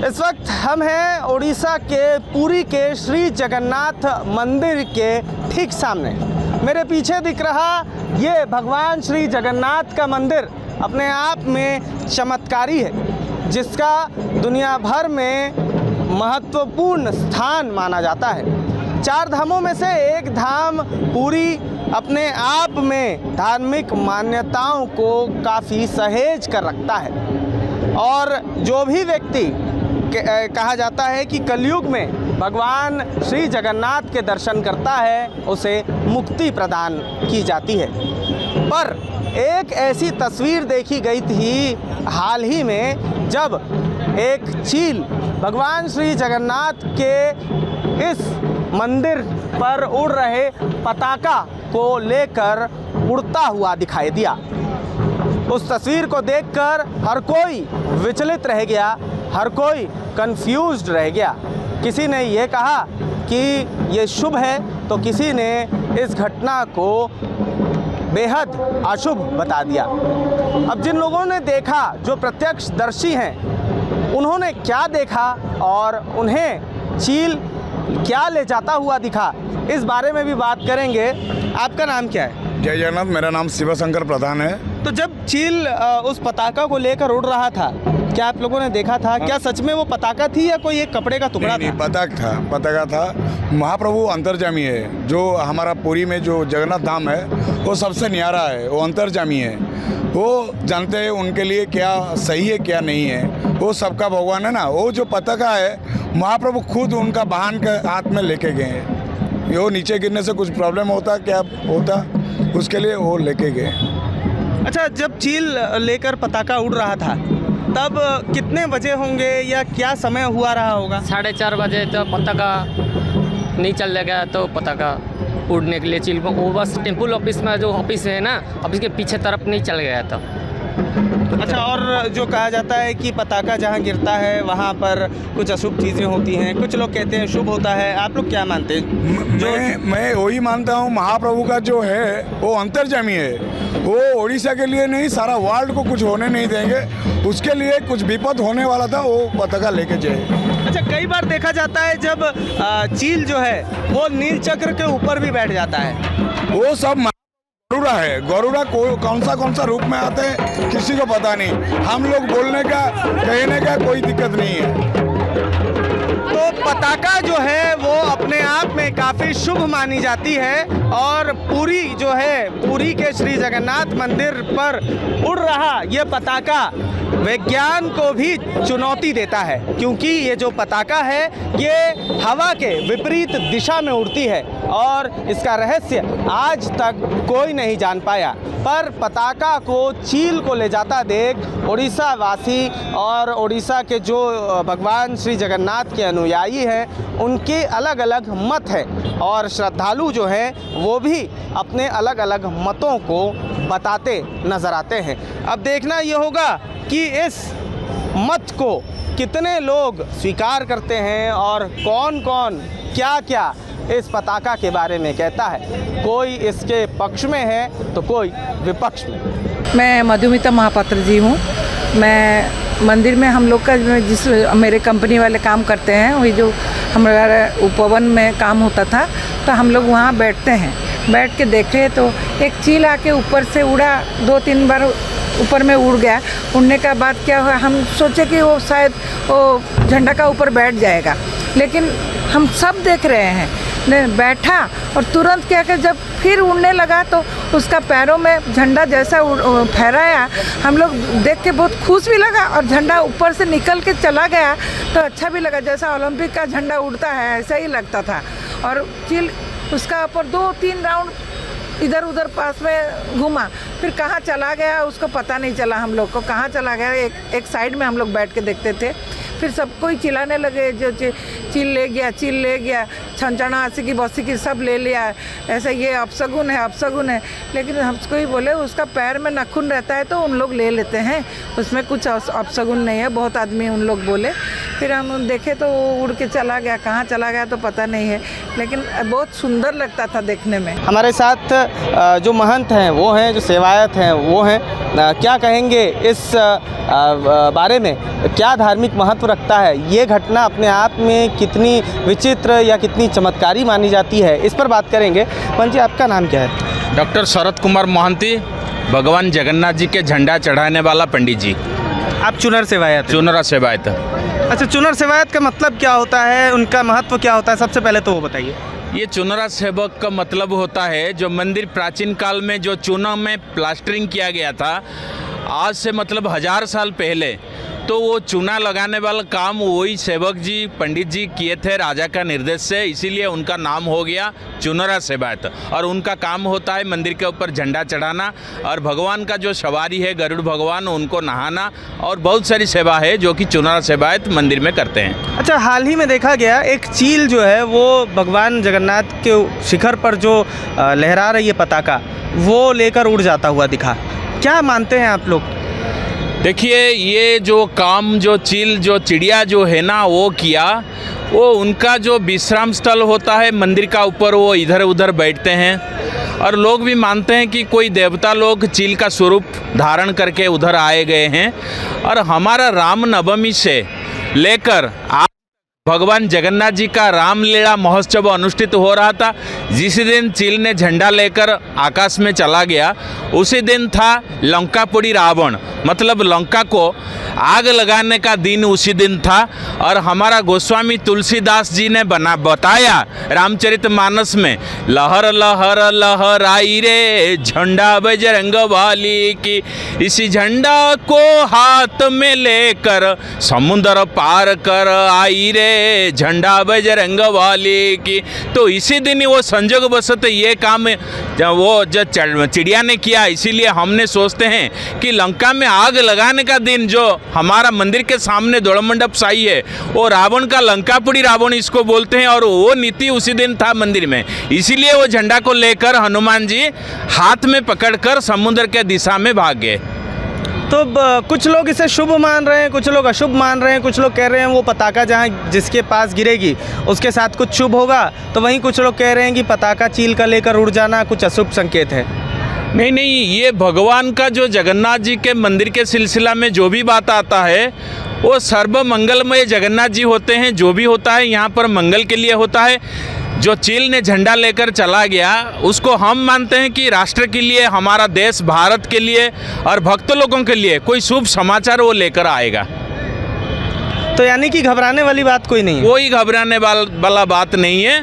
इस वक्त हम हैं उड़ीसा के पुरी के श्री जगन्नाथ मंदिर के ठीक सामने। मेरे पीछे दिख रहा ये भगवान श्री जगन्नाथ का मंदिर अपने आप में चमत्कारी है, जिसका दुनिया भर में महत्वपूर्ण स्थान माना जाता है। चार धामों में से एक धाम पुरी अपने आप में धार्मिक मान्यताओं को काफ़ी सहेज कर रखता है और जो भी व्यक्ति कहा जाता है कि कलयुग में भगवान श्री जगन्नाथ के दर्शन करता है उसे मुक्ति प्रदान की जाती है। पर एक ऐसी तस्वीर देखी गई थी हाल ही में, जब एक चील भगवान श्री जगन्नाथ के इस मंदिर पर उड़ रहे पताका को लेकर उड़ता हुआ दिखाई दिया। उस तस्वीर को देखकर हर कोई विचलित रह गया, हर कोई कंफ्यूज्ड रह गया। किसी ने ये कहा कि ये शुभ है, तो किसी ने इस घटना को बेहद अशुभ बता दिया। अब जिन लोगों ने देखा, जो प्रत्यक्षदर्शी हैं, उन्होंने क्या देखा और उन्हें चील क्या ले जाता हुआ दिखा, इस बारे में भी बात करेंगे। आपका नाम क्या है? जय जगन्नाथ। मेरा नाम शिवशंकर प्रधान है। तो जब चील उस पताका को लेकर उड़ रहा था, क्या आप लोगों ने देखा था? क्या सच में वो पताका थी या कोई एक कपड़े का टुकड़ा था? नहीं, पताका था। महाप्रभु अंतर्जामी है। जो हमारा पुरी में जो जगन्नाथ धाम है वो सबसे न्यारा है, वो अंतर्जामी है। वो जानते हैं उनके लिए क्या सही है क्या नहीं है, वो सबका भगवान है ना। वो जो पताका है महाप्रभु खुद उनका वाहन के हाथ में लेके गए हैं। वो नीचे गिरने से कुछ प्रॉब्लम होता क्या होता, उसके लिए वो लेके गए। अच्छा, जब चील लेकर पताका उड़ रहा था तब कितने बजे होंगे या क्या समय हुआ रहा होगा? 4:30 बजे तो पताका नहीं चल गया, तो पताका उड़ने के लिए चील को वो बस टेम्पल ऑफिस में जो ऑफिस है ना, ऑफिस के पीछे तरफ नहीं चल गया था। अच्छा, और जो कहा जाता है कि पताका जहाँ गिरता है वहाँ पर कुछ अशुभ चीज़ें होती हैं, कुछ लोग कहते हैं शुभ होता है, आप लोग क्या मानते हैं? मैं वही मानता हूँ, महाप्रभु का जो है वो अंतर्जामी है। वो उड़ीसा के लिए नहीं, सारा वर्ल्ड को कुछ होने नहीं देंगे। उसके लिए कुछ विपद होने वाला था, वो पताका लेके जाए। अच्छा, कई बार देखा जाता है जब चील जो है वो नील चक्र के ऊपर भी बैठ जाता है। वो सब गरुड़ा है। गरुड़ा कौन सा रूप में आते हैं किसी को पता नहीं। हम लोग बोलने का कहने का कोई दिक्कत नहीं है। तो पताका जो है वो अपने आप में काफ़ी शुभ मानी जाती है और पुरी जो है, पुरी के श्री जगन्नाथ मंदिर पर उड़ रहा ये पताका विज्ञान को भी चुनौती देता है, क्योंकि ये जो पताका है ये हवा के विपरीत दिशा में उड़ती है और इसका रहस्य आज तक कोई नहीं जान पाया। पर पताका को चील को ले जाता देख उड़ीसा वासी और उड़ीसा के जो भगवान श्री जगन्नाथ के अनुयायी हैं उनके अलग अलग मत हैं और श्रद्धालु जो हैं वो भी अपने अलग अलग मतों को बताते नज़र आते हैं। अब देखना ये होगा कि इस मत को कितने लोग स्वीकार करते हैं और कौन कौन क्या क्या इस पताका के बारे में कहता है। कोई इसके पक्ष में है तो कोई विपक्ष में। मैं मधुमिता महापात्र जी हूँ। मैं मंदिर में हम लोग का जिस मेरे कंपनी वाले काम करते हैं, वही जो हमारा उपवन में काम होता था, तो हम लोग वहाँ बैठते हैं। बैठ के देखे तो एक चील आके ऊपर से उड़ा, 2-3 बार ऊपर में उड़ गया। उड़ने का बाद क्या हुआ, हम सोचे कि वो शायद वो झंडा का ऊपर बैठ जाएगा, लेकिन हम सब देख रहे हैं बैठा और तुरंत क्या कर जब फिर उड़ने लगा तो उसका पैरों में झंडा जैसा फहराया, हम लोग देख के बहुत खुश भी लगा और झंडा ऊपर से निकल के चला गया तो अच्छा भी लगा, जैसा ओलंपिक का झंडा उड़ता है ऐसा ही लगता था। और चील उसका ऊपर 2-3 राउंड इधर उधर पास में घूमा, फिर कहाँ चला गया उसको पता नहीं चला। हम लोग को कहाँ चला गया, एक साइड में हम लोग बैठ के देखते थे। फिर सब कोई चिल्लाने लगे, जो चील ले गया, छंचना आसी की बसी की सब ले लिया, ऐसा ये अपशगुन है। लेकिन हमको ही बोले उसका पैर में नाखून रहता है तो उन लोग ले लेते हैं, उसमें कुछ अपशगुन नहीं है। बहुत आदमी उन लोग बोले, फिर हम देखे तो वो उड़ के चला गया, कहाँ चला गया तो पता नहीं है, लेकिन बहुत सुंदर लगता था देखने में। हमारे साथ जो महंत हैं वो हैं, जो सेवायत हैं वो हैं, क्या कहेंगे इस बारे में, क्या धार्मिक महत्व रखता है ये घटना अपने आप में, कितनी विचित्र या कितनी चमत्कारी मानी जाती है, इस पर बात करेंगे। पंच जी, आपका नाम क्या है? डॉक्टर शरद कुमार मोहंती, भगवान जगन्नाथ जी के झंडा चढ़ाने वाला पंडित जी। आप चुनर सेवायत हैं? चुनरा सेवायत। अच्छा, चुनर सेवायत का मतलब क्या होता है, उनका महत्व क्या होता है, सबसे पहले तो वो बताइए। ये चुनरा सेवक का मतलब होता है जो मंदिर प्राचीन काल में जो चूना में प्लास्टरिंग किया गया था, आज से मतलब 1000 साल पहले, तो वो चूना लगाने वाला काम वही सेवक जी पंडित जी किए थे राजा का निर्देश से, इसीलिए उनका नाम हो गया चुनरा सेवायत। और उनका काम होता है मंदिर के ऊपर झंडा चढ़ाना, और भगवान का जो सवारी है गरुड़ भगवान, उनको नहाना, और बहुत सारी सेवा है जो कि चुनरा सेवायत मंदिर में करते हैं। अच्छा, हाल ही में देखा गया एक चील जो है वो भगवान जगन्नाथ के शिखर पर जो लहरा रही है पताका, वो लेकर उड़ जाता हुआ दिखा। क्या मानते हैं आप लोग? देखिए, ये जो काम जो चील जो चिड़िया जो है ना वो किया, वो उनका जो विश्राम स्थल होता है मंदिर का ऊपर, वो इधर उधर बैठते हैं, और लोग भी मानते हैं कि कोई देवता लोग चील का स्वरूप धारण करके उधर आए गए हैं। और हमारा रामनवमी से लेकर भगवान जगन्नाथ जी का रामलीला महोत्सव अनुष्ठित हो रहा था। जिस दिन चील ने झंडा लेकर आकाश में चला गया, उसी दिन था लंकापुरी रावण, मतलब लंका को आग लगाने का दिन उसी दिन था। और हमारा गोस्वामी तुलसीदास जी ने बताया रामचरितमानस में, लहर लहर लहराई रे झंडा बजरंग वाली की, इसी झंडा को हाथ में लेकर समुद्र पार कर आई रे झंडा बजरंग वाली की। तो इसी दिन वो संजोग बसत ये काम वो जो चिड़िया ने किया, इसीलिए हमने सोचते हैं कि लंका में आग लगाने का दिन जो हमारा मंदिर के सामने दौड़ मंडप साई है, वो रावण का लंकापुरी रावण इसको बोलते हैं, और वो नीति उसी दिन था मंदिर में। इसीलिए वो झंडा को लेकर हनुमान जी हाथ में पकड़कर समुद्र के दिशा में भाग गए। तो कुछ लोग इसे शुभ मान रहे हैं, कुछ लोग अशुभ मान रहे हैं, कुछ लोग कह रहे हैं वो पताका जहाँ जिसके पास गिरेगी उसके साथ कुछ शुभ होगा, तो वहीं कुछ लोग कह रहे हैं कि पताका चील का लेकर उड़ जाना कुछ अशुभ संकेत है। नहीं, ये भगवान का जो जगन्नाथ जी के मंदिर के सिलसिला में जो भी बात आता है, वो सर्व मंगलमय जगन्नाथ जी होते हैं। जो भी होता है यहाँ पर मंगल के लिए होता है। जो चील ने झंडा लेकर चला गया, उसको हम मानते हैं कि राष्ट्र के लिए, हमारा देश भारत के लिए और भक्त लोगों के लिए कोई शुभ समाचार वो लेकर आएगा। तो यानी कि घबराने वाली बात कोई नहीं है? कोई घबराने वाला बात नहीं है,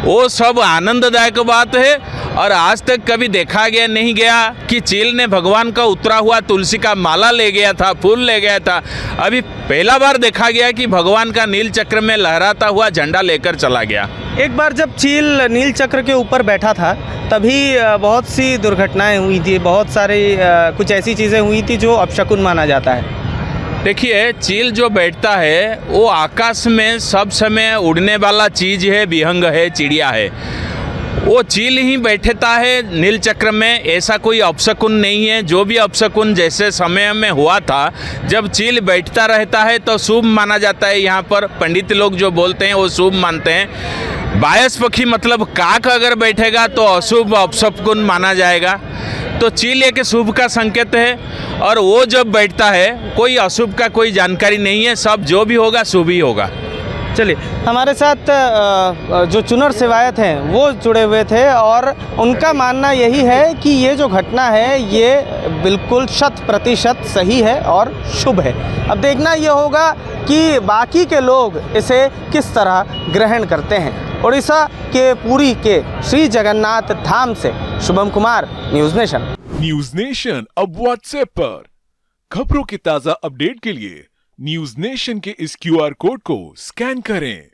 वो सब आनंददायक बात है। और आज तक कभी देखा गया नहीं गया कि चील ने भगवान का उतरा हुआ तुलसी का माला ले गया था, फूल ले गया था। अभी पहला बार देखा गया कि भगवान का नील चक्र में लहराता हुआ झंडा लेकर चला गया। एक बार जब चील नील चक्र के ऊपर बैठा था, तभी बहुत सी दुर्घटनाएं हुई थी, बहुत सारी कुछ ऐसी चीज़ें हुई थी जो अपशकुन माना जाता है। देखिए, चील जो बैठता है वो आकाश में सब समय उड़ने वाला चीज़ है, विहंग है, चिड़िया है। वो चील ही बैठता है नील चक्र में, ऐसा कोई अपशकुन नहीं है। जो भी अपशकुन जैसे समय में हुआ था, जब चील बैठता रहता है तो शुभ माना जाता है। यहाँ पर पंडित लोग जो बोलते हैं वो शुभ मानते हैं। बायस पक्षी मतलब काक अगर बैठेगा तो अशुभ अपशकुन माना जाएगा। तो चील एक शुभ का संकेत है, और वो जब बैठता है कोई अशुभ का कोई जानकारी नहीं है, सब जो भी होगा शुभ ही होगा। चलिए, हमारे साथ जो चुनर सेवायत हैं वो जुड़े हुए थे, और उनका मानना यही है कि ये जो घटना है ये बिल्कुल 100% सही है और शुभ है। अब देखना ये होगा कि बाकी के लोग इसे किस तरह ग्रहण करते हैं। उड़ीसा के पुरी के श्री जगन्नाथ धाम से Shubham Kumar, news nation. News nation अब व्हाट्सएप पर खबरों के ताज़ा अपडेट के लिए न्यूज़ नेशन के इस QR कोड को स्कैन करें।